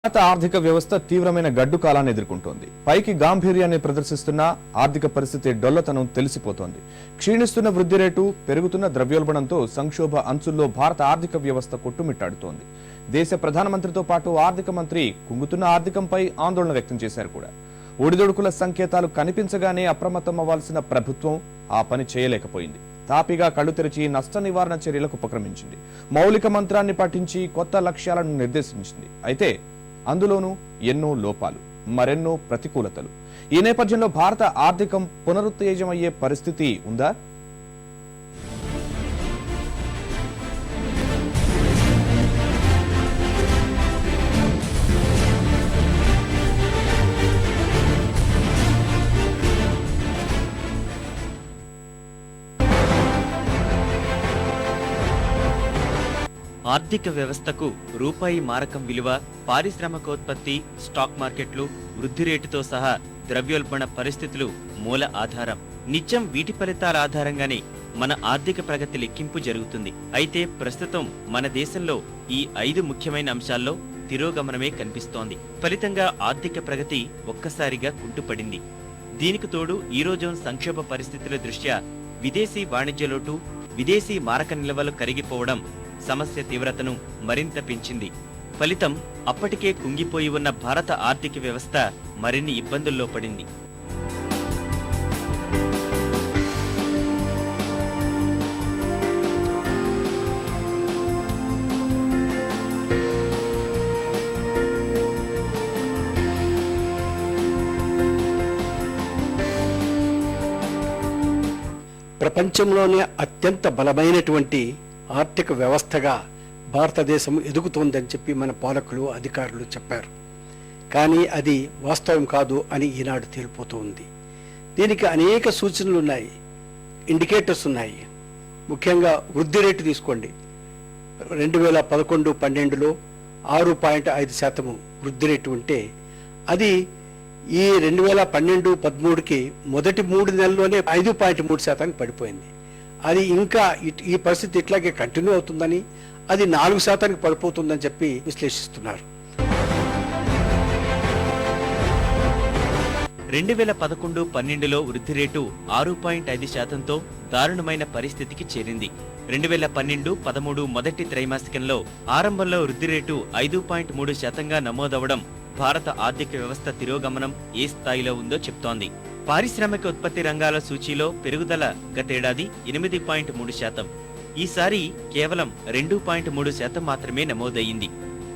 భారత ఆర్థిక వ్యవస్థ తీవ్రమైన గడ్డు కాలాన్ని ఎదుర్కొంటోంది. పైకి గాంభీర్యాన్ని ప్రదర్శిస్తున్న ఆర్థిక పరిస్థితి డొల్లతనం తెలిసిపోతోంది. క్షీణిస్తున్న వృద్ధి రేటు, పెరుగుతున్న ద్రవ్యోల్బణంతో సంక్షోభ అంచుల్లో భారత ఆర్థిక వ్యవస్థ కొట్టుమిట్టాడుతోంది. దేశ ప్రధానమంత్రితో పాటు ఆర్థిక మంత్రి కుంగుతున్న ఆర్థికంపై ఆందోళన వ్యక్తం చేశారు కూడా. ఒడిదొడుకుల సంకేతాలు కనిపించగానే అప్రమత్తం అవ్వాల్సిన ప్రభుత్వం ఆ పని చేయలేకపోయింది. తాపిగా కళ్ళు తెరిచి నష్ట నివారణ చర్యలకు ఉపక్రమించింది. మౌలిక మంత్రాన్ని పాటించి కొత్త లక్ష్యాలను నిర్దేశించింది. అయితే అందులోనూ ఎన్నో లోపాలు, మరెన్నో ప్రతికూలతలు. ఈ నేపథ్యంలో భారత ఆర్థికం పునరుత్తేజమయ్యే పరిస్థితి ఉందా? ఆర్థిక వ్యవస్థకు రూపాయి మారకం విలువ, పారిశ్రామికోత్పత్తి, స్టాక్ మార్కెట్లు, వృద్ధి రేటుతో సహా ద్రవ్యోల్బణ పరిస్థితులు మూల ఆధారం. నిత్యం వీటి ఫలితాల ఆధారంగానే మన ఆర్థిక ప్రగతి లెక్కింపు జరుగుతుంది. అయితే ప్రస్తుతం మన దేశంలో ఈ 5 ముఖ్యమైన అంశాల్లో తిరోగమనమే కనిపిస్తోంది. ఫలితంగా ఆర్థిక ప్రగతి ఒక్కసారిగా కుంటుపడింది. దీనికి తోడు ఈరోజు సంక్షోభ పరిస్థితుల దృష్ట్యా విదేశీ వాణిజ్య లోటు, విదేశీ మారక నిల్వలు కరిగిపోవడం సమస్య తీవ్రతను మరింత పెంచింది. ఫలితం అప్పటికే కుంగిపోయి ఉన్న భారత ఆర్థిక వ్యవస్థ మరిన్ని ఇబ్బందుల్లో పడింది. ప్రపంచంలోనే అత్యంత బలమైనటువంటి ఆర్థిక వ్యవస్థగా భారతదేశం ఎదుగుతోందని చెప్పి మన పాలకులు, అధికారులు చెప్పారు. కానీ అది వాస్తవం కాదు అని ఈనాడు తేలిపోతుంది. దీనికి అనేక సూచనలు ఉన్నాయి, ఇండికేటర్స్ ఉన్నాయి. ముఖ్యంగా వృద్ధి రేటు తీసుకోండి. 2011-12లో 6.5% వృద్ధి రేటు ఉంటే అది ఈ 2012-13కి మొదటి 3 నెలల్లోనే 5.3% పడిపోయింది. అది ఇంకా ఈ పరిస్థితి ఇట్లాగే కంటిన్యూ అవుతుందని, అది 4% పడిపోతుందని చెప్పి విశ్లేషిస్తున్నారు. 2011-12లో వృద్ధి రేటు 6.5%తో దారుణమైన పరిస్థితికి చేరింది. 2012-13 మొదటి త్రైమాసికంలో ఆరంభంలో వృద్ధి రేటు 5.3%గా నమోదవడం భారత ఆర్థిక వ్యవస్థ తిరోగమనం ఏ స్థాయిలో ఉందో చెప్తోంది. పారిశ్రామిక ఉత్పత్తి రంగాల సూచీలో పెరుగుదల గతేడాది 8.3%. ఈసారి కేవలం 2.3% మాత్రమే నమోదయ్యింది.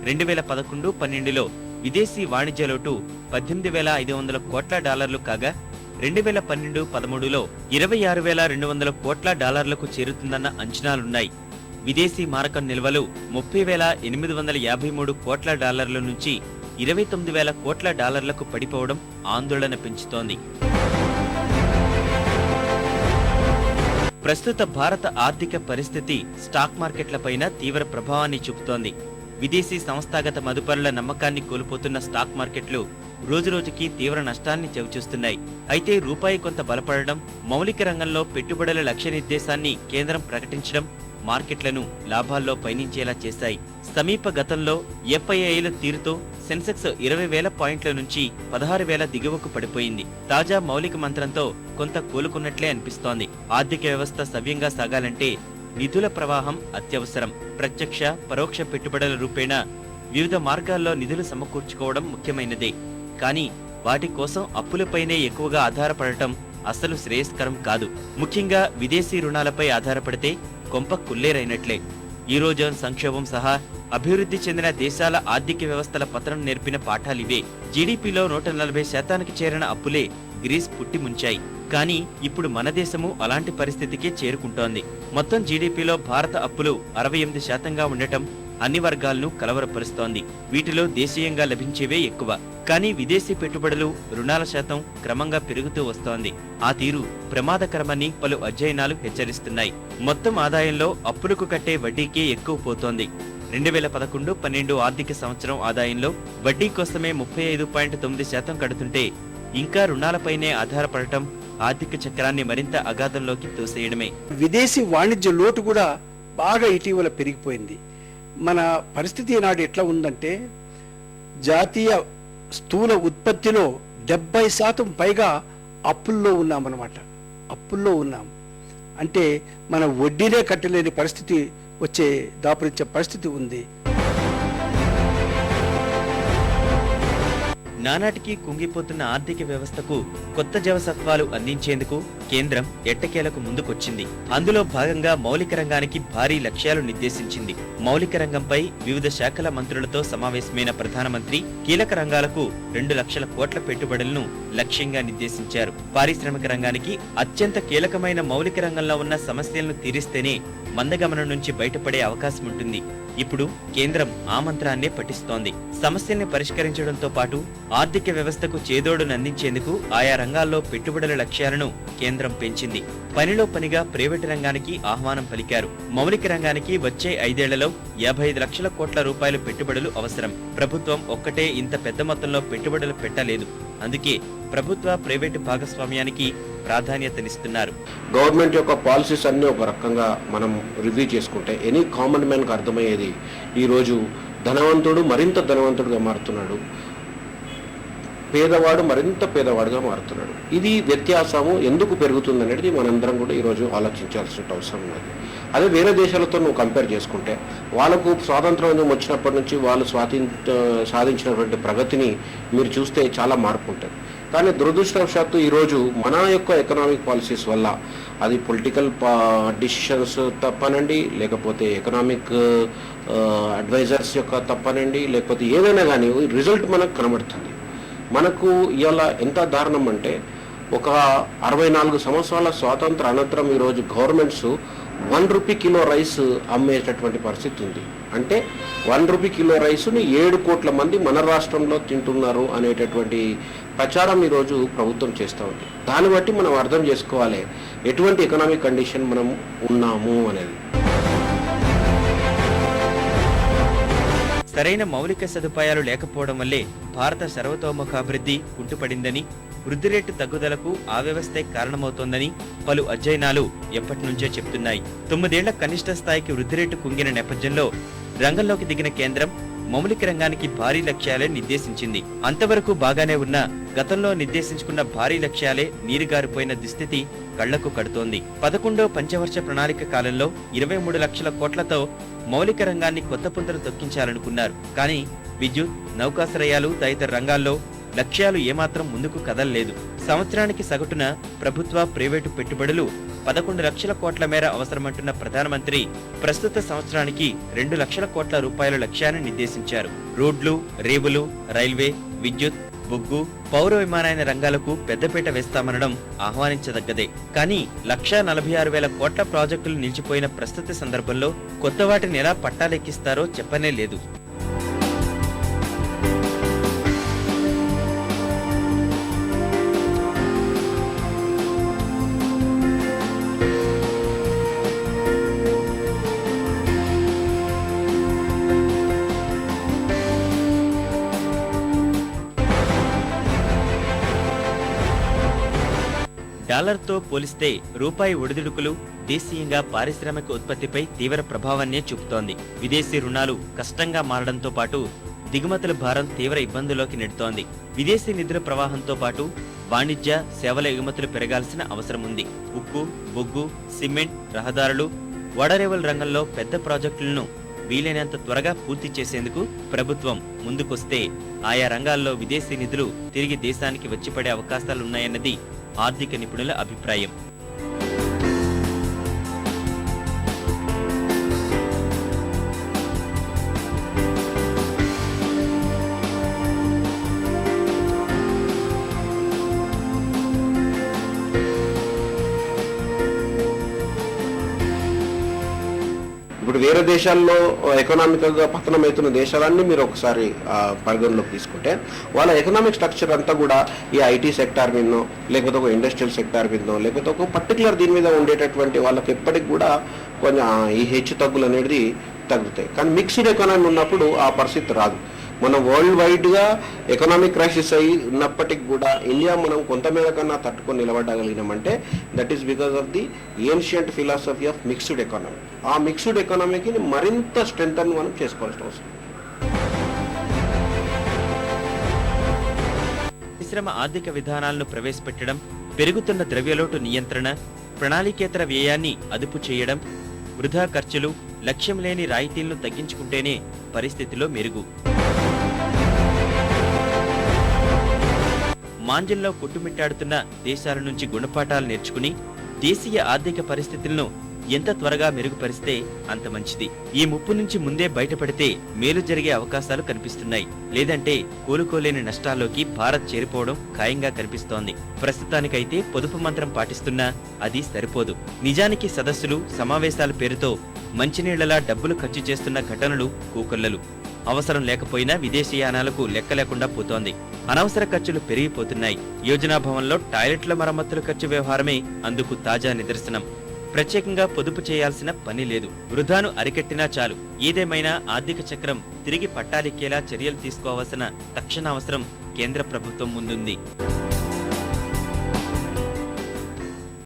2011-12లో విదేశీ వాణిజ్య లోటు $18,500 కోట్ల కాగా 2012-13లో $26,200 కోట్ల చేరుతుందన్న అంచనాలున్నాయి. విదేశీ మారకం నిల్వలు $30,853 కోట్ల నుంచి $29,000 కోట్ల పడిపోవడం ఆందోళన పెంచుతోంది. ప్రస్తుత భారత ఆర్థిక పరిస్థితి స్టాక్ మార్కెట్లపైన తీవ్ర ప్రభావాన్ని చూపుతోంది. విదేశీ సంస్థాగత మదుపరుల నమ్మకాన్ని కోల్పోతున్న స్టాక్ మార్కెట్లు రోజురోజుకి తీవ్ర నష్టాన్ని చవిచూస్తున్నాయి. అయితే రూపాయి కొంత బలపడడం, మౌలిక రంగంలో పెట్టుబడుల లక్ష్య నిర్దేశాన్ని కేంద్రం ప్రకటించడం మార్కెట్లను లాభాల్లో పయనించేలా చేశాయి. సమీప గతంలో ఎఫ్ఐఐల తీరుతో సెన్సెక్స్ 20,000 పాయింట్ల నుంచి 16,000 దిగువకు పడిపోయింది. తాజా మౌలిక మంత్రంతో కొంత కోలుకున్నట్లే అనిపిస్తోంది. ఆర్థిక వ్యవస్థ సవ్యంగా సాగాలంటే నిధుల ప్రవాహం అత్యవసరం. ప్రత్యక్ష, పరోక్ష పెట్టుబడుల రూపేణా వివిధ మార్గాల్లో నిధులు సమకూర్చుకోవడం ముఖ్యమైనదే. కానీ వాటి కోసం అప్పులపైనే ఎక్కువగా ఆధారపడటం అసలు శ్రేయస్కరం కాదు. ముఖ్యంగా విదేశీ రుణాలపై ఆధారపడితే కొంప కుల్లేరైనట్లే. ఈరోజు సంక్షోభం సహా అభివృద్ధి చెందిన దేశాల ఆర్థిక వ్యవస్థల పతనం నేర్పిన పాఠాలివే. జీడీపీలో 140% చేరిన అప్పులే గ్రీస్ పుట్టి ముంచాయి. కానీ ఇప్పుడు మన దేశము అలాంటి పరిస్థితికే చేరుకుంటోంది. మొత్తం జీడీపీలో భారత అప్పులు 68%గా ఉండటం అన్ని వర్గాలను కలవరపరుస్తోంది. వీటిలో దేశీయంగా లభించేవే ఎక్కువ. కానీ విదేశీ పెట్టుబడులు, రుణాల శాతం క్రమంగా పెరుగుతూ వస్తోంది. ఆ తీరు ప్రమాదకరమని పలు అధ్యయనాలు హెచ్చరిస్తున్నాయి. మొత్తం ఆదాయంలో అప్పులకు కట్టే వడ్డీకే ఎక్కువ పోతోంది. 2011-12 ఆర్థిక సంవత్సరం ఆదాయంలో వడ్డీ కోసమే 35.9% కడుతుంటే ఇంకా రుణాలపైనే ఆధారపడటం ఆర్థిక చక్రాన్ని మరింత అగాధంలోకి తోసేయడమే. విదేశీ వాణిజ్య లోటు కూడా బాగా ఇటీవల పెరిగిపోయింది. మన పరిస్థితి ఈనాడు ఎట్లా ఉందంటే జాతీయ స్థూల ఉత్పత్తిలో 70% పైగా అప్పుల్లో ఉన్నామన్నమాట. అప్పుల్లో ఉన్నాం అంటే మన వడ్డీనే కట్టలేని పరిస్థితి దాపురించే పరిస్థితి ఉంది. నానాటికి కుంగిపోతున్న ఆర్థిక వ్యవస్థకు కొత్త జవసత్వాలు అందించేందుకు కేంద్రం ఎట్టకేలకు ముందుకొచ్చింది. అందులో భాగంగా మౌలిక రంగానికి భారీ లక్ష్యాలు నిర్దేశించింది. మౌలిక రంగంపై వివిధ శాఖల మంత్రులతో సమావేశమైన ప్రధానమంత్రి కీలక రంగాలకు 2 లక్షల కోట్ల పెట్టుబడులను లక్ష్యంగా నిర్దేశించారు. పారిశ్రామిక రంగానికి అత్యంత కీలకమైన మౌలిక రంగంలో ఉన్న సమస్యలను తీరిస్తేనే మందగమనం నుంచి బయటపడే అవకాశం ఉంటుంది. ఇప్పుడు కేంద్రం ఆ మంత్రాన్నే పఠిస్తోంది. సమస్యల్ని పరిష్కరించడంతో పాటు ఆర్థిక వ్యవస్థకు చేదోడును అందించేందుకు ఆయా రంగాల్లో పెట్టుబడుల లక్ష్యాలను కేంద్రం పెంచింది. పనిలో పనిగా ప్రైవేటు రంగానికి ఆహ్వానం పలికారు. మౌలిక రంగానికి వచ్చే 5 ఏళ్లలో 55 లక్షల కోట్ల రూపాయల పెట్టుబడులు అవసరం. ప్రభుత్వం ఒక్కటే ఇంత పెద్ద మొత్తంలో పెట్టుబడులు పెట్టలేదు. అందుకే ప్రభుత్వ ప్రైవేటు భాగస్వామ్యానికి ప్రాధాన్యతనిస్తున్నారు. గవర్నమెంట్ యొక్క పాలసీస్ అన్ని ఒక రకంగా మనం రివ్యూ చేసుకుంటే ఎనీ కామన్ మ్యాన్కి అర్థమయ్యేది, ఈరోజు ధనవంతుడు మరింత ధనవంతుడుగా మారుతున్నాడు, పేదవాడు మరింత పేదవాడుగా మారుతున్నాడు. ఇది వ్యత్యాసము ఎందుకు పెరుగుతుంది అనేది మనందరం కూడా ఈరోజు ఆలోచించాల్సిన అవసరం ఉన్నది. అదే వేరే దేశాలతో నువ్వు కంపేర్ చేసుకుంటే వాళ్ళకు స్వాతంత్రం వచ్చినప్పటి నుంచి వాళ్ళు సాధించినటువంటి ప్రగతిని మీరు చూస్తే చాలా మార్పు ఉంటుంది. కానీ దురదృష్టవశాత్తు ఈరోజు మన యొక్క ఎకనామిక్ పాలసీస్ వల్ల, అది పొలిటికల్ డిసిషన్స్ తప్పనండి, లేకపోతే ఎకనామిక్ అడ్వైజర్స్ యొక్క తప్పనండి, లేకపోతే ఏదైనా కానీ రిజల్ట్ మనకు కనబడుతుంది. మనకు ఇవాళ ఎంత దారుణం అంటే, ఒక 64 సంవత్సరాల స్వాతంత్ర అనంతరం ఈరోజు గవర్నమెంట్స్ 1 రూపీ కిలో రైస్ అమ్మేటటువంటి పరిస్థితి ఉంది. అంటే 1 రూపీ కిలో రైస్ని 7 కోట్ల మంది మన రాష్ట్రంలో తింటున్నారు అనేటటువంటి ప్రచారం ఈరోజు ప్రభుత్వం చేస్తూ ఉంది. దాన్ని బట్టి మనం అర్థం చేసుకోవాలి ఎటువంటి ఎకనామిక్ కండిషన్ మనం ఉన్నాము అనేది. సరైన మౌలిక సదుపాయాలు లేకపోవడం వల్లే భారత సర్వతోముఖాభివృద్ధి కుంటుపడిందని, వృద్ధి రేటు తగ్గుదలకు ఆ వ్యవస్థే కారణమవుతోందని పలు అధ్యయనాలు ఎప్పటినుంచో చెప్తున్నాయి. 9 ఏళ్ల కనిష్ట స్థాయికి వృద్ధి రేటు కుంగిన నేపథ్యంలో రంగంలోకి దిగిన కేంద్రం మౌలిక రంగానికి భారీ లక్ష్యాలే నిర్దేశించింది. అంతవరకు బాగానే ఉన్న గతంలో నిర్దేశించుకున్న భారీ లక్ష్యాలే నీరుగారిపోయిన దుస్థితి కళ్లకు కడుతోంది. 11వ పంచవర్ష ప్రణాళిక కాలంలో 23 లక్షల కోట్లతో మౌలిక రంగాన్ని కొత్త పుంతలు తొక్కించాలనుకున్నారు. కానీ విద్యుత్, నౌకాశ్రయాలు తదితర రంగాల్లో లక్ష్యాలు ఏమాత్రం ముందుకు కదల్లేదు. సంవత్సరానికి సగటున ప్రభుత్వ ప్రైవేటు పెట్టుబడులు 11 లక్షల కోట్ల మేర అవసరమంటున్న ప్రధానమంత్రి ప్రస్తుత సంవత్సరానికి 2 లక్షల కోట్ల రూపాయల లక్ష్యాన్ని నిర్దేశించారు. రోడ్లు, రేవులు, రైల్వే, విద్యుత్, బొగ్గు, పౌర విమానయాన రంగాలకు పెద్దపీట వేస్తామనడం ఆహ్వానించదగ్గదే. కానీ 1,46,000 కోట్ల ప్రాజెక్టులు నిలిచిపోయిన ప్రస్తుత సందర్భంలో కొత్త వాటిని ఎలా పట్టాలెక్కిస్తారో చెప్పనే లేదు. డాలర్తో పోలిస్తే రూపాయి ఒడిదుడుకులు దేశీయంగా పారిశ్రామిక ఉత్పత్తిపై తీవ్ర ప్రభావాన్నే చూపుతోంది. విదేశీ రుణాలు కష్టంగా మారడంతో పాటు దిగుమతుల భారం తీవ్ర ఇబ్బందుల్లోకి నెడుతోంది. విదేశీ నిధుల ప్రవాహంతో పాటు వాణిజ్య, సేవల ఎగుమతులు పెరగాల్సిన అవసరం ఉంది. ఉక్కు, బొగ్గు, సిమెంట్, రహదారులు, ఓడరేవుల రంగంలో పెద్ద ప్రాజెక్టులను వీలైనంత త్వరగా పూర్తి చేసేందుకు ప్రభుత్వం ముందుకొస్తే ఆయా రంగాల్లో విదేశీ నిధులు తిరిగి దేశానికి వచ్చిపడే అవకాశాలున్నాయన్నది ఆర్థిక నిపుణుల అభిప్రాయం. ఇప్పుడు వేరే దేశాల్లో ఎకనామికల్ గా పతనమవుతున్న దేశాలన్నీ మీరు ఒకసారి పరిగణలోకి తీసుకుంటే వాళ్ళ ఎకనామిక్ స్ట్రక్చర్ అంతా కూడా ఈ ఐటీ సెక్టార్ మీదనో, లేకపోతే ఒక ఇండస్ట్రియల్ సెక్టార్ మీదనో, లేకపోతే ఒక పర్టికులర్ దీని మీద ఉండేటటువంటి వాళ్ళకి ఎప్పటికి కూడా కొంచెం ఈ హెచ్చు తగ్గులు అనేది తగ్గుతాయి. కానీ మిక్స్డ్ ఎకానమీ ఉన్నప్పుడు ఆ పరిస్థితి రాదు. మనం వరల్డ్ వైడ్గా ఎకనామిక్ క్రైసిస్ అయి ఉన్నప్పటికి కూడా ఇండియా మనం కొంతమేర కన్నా తట్టుకొని నిలబడగలిగినామంటే that is because of the ancient philosophy of mixed economy. ఆ మిక్స్డ్ ఎకానమీకి మరింత స్ట్రెంగ్త్ మనం చేసుకోవాల్సిన అవసరం. పరిశ్రమ ఆర్థిక విధానాలను ప్రవేశపెట్టడం, పెరుగుతున్న ద్రవ్యలోటు నియంత్రణ, ప్రణాళికేతర వ్యయాన్ని అదుపు చేయడం, వృధా ఖర్చులు, లక్ష్యం లేని రాయితీలను తగ్గించుకుంటేనే పరిస్థితిలో మెరుగు. మాంద్యంలో కొట్టుమిట్టాడుతున్న దేశాల నుంచి గుణపాఠాలు నేర్చుకుని దేశీయ ఆర్థిక పరిస్థితులను ఎంత త్వరగా మెరుగుపరిస్తే అంత మంచిది. ఈ ముప్పు నుంచి ముందే బయటపడితే మేలు జరిగే అవకాశాలు కనిపిస్తున్నాయి. లేదంటే కోలుకోలేని నష్టాల్లోకి భారత్ చేరిపోవడం ఖాయంగా కనిపిస్తోంది. ప్రస్తుతానికైతే పొదుపు మంత్రం పాటిస్తున్నా అది సరిపోదు. నిజానికి సదస్సులు, సమావేశాల పేరుతో మంచినీళ్లలా డబ్బులు ఖర్చు చేస్తున్న ఘటనలు కోకొల్లలు. అవసరం లేకపోయినా విదేశీయానాలకు లెక్క లేకుండా పోతోంది. అనవసర ఖర్చులు పెరిగిపోతున్నాయి. యోజనా భవన్లో టాయిలెట్ల మరమ్మతుల ఖర్చు వ్యవహారమే అందుకు తాజా నిదర్శనం. ప్రత్యేకంగా పొదుపు చేయాల్సిన పని లేదు. వృధాను అరికట్టినా చాలు. ఏదేమైనా ఆర్థిక చక్రం తిరిగి పట్టాలెక్కేలా చర్యలు తీసుకోవాల్సిన తక్షణ అవసరం కేంద్ర ప్రభుత్వం ముందుంది.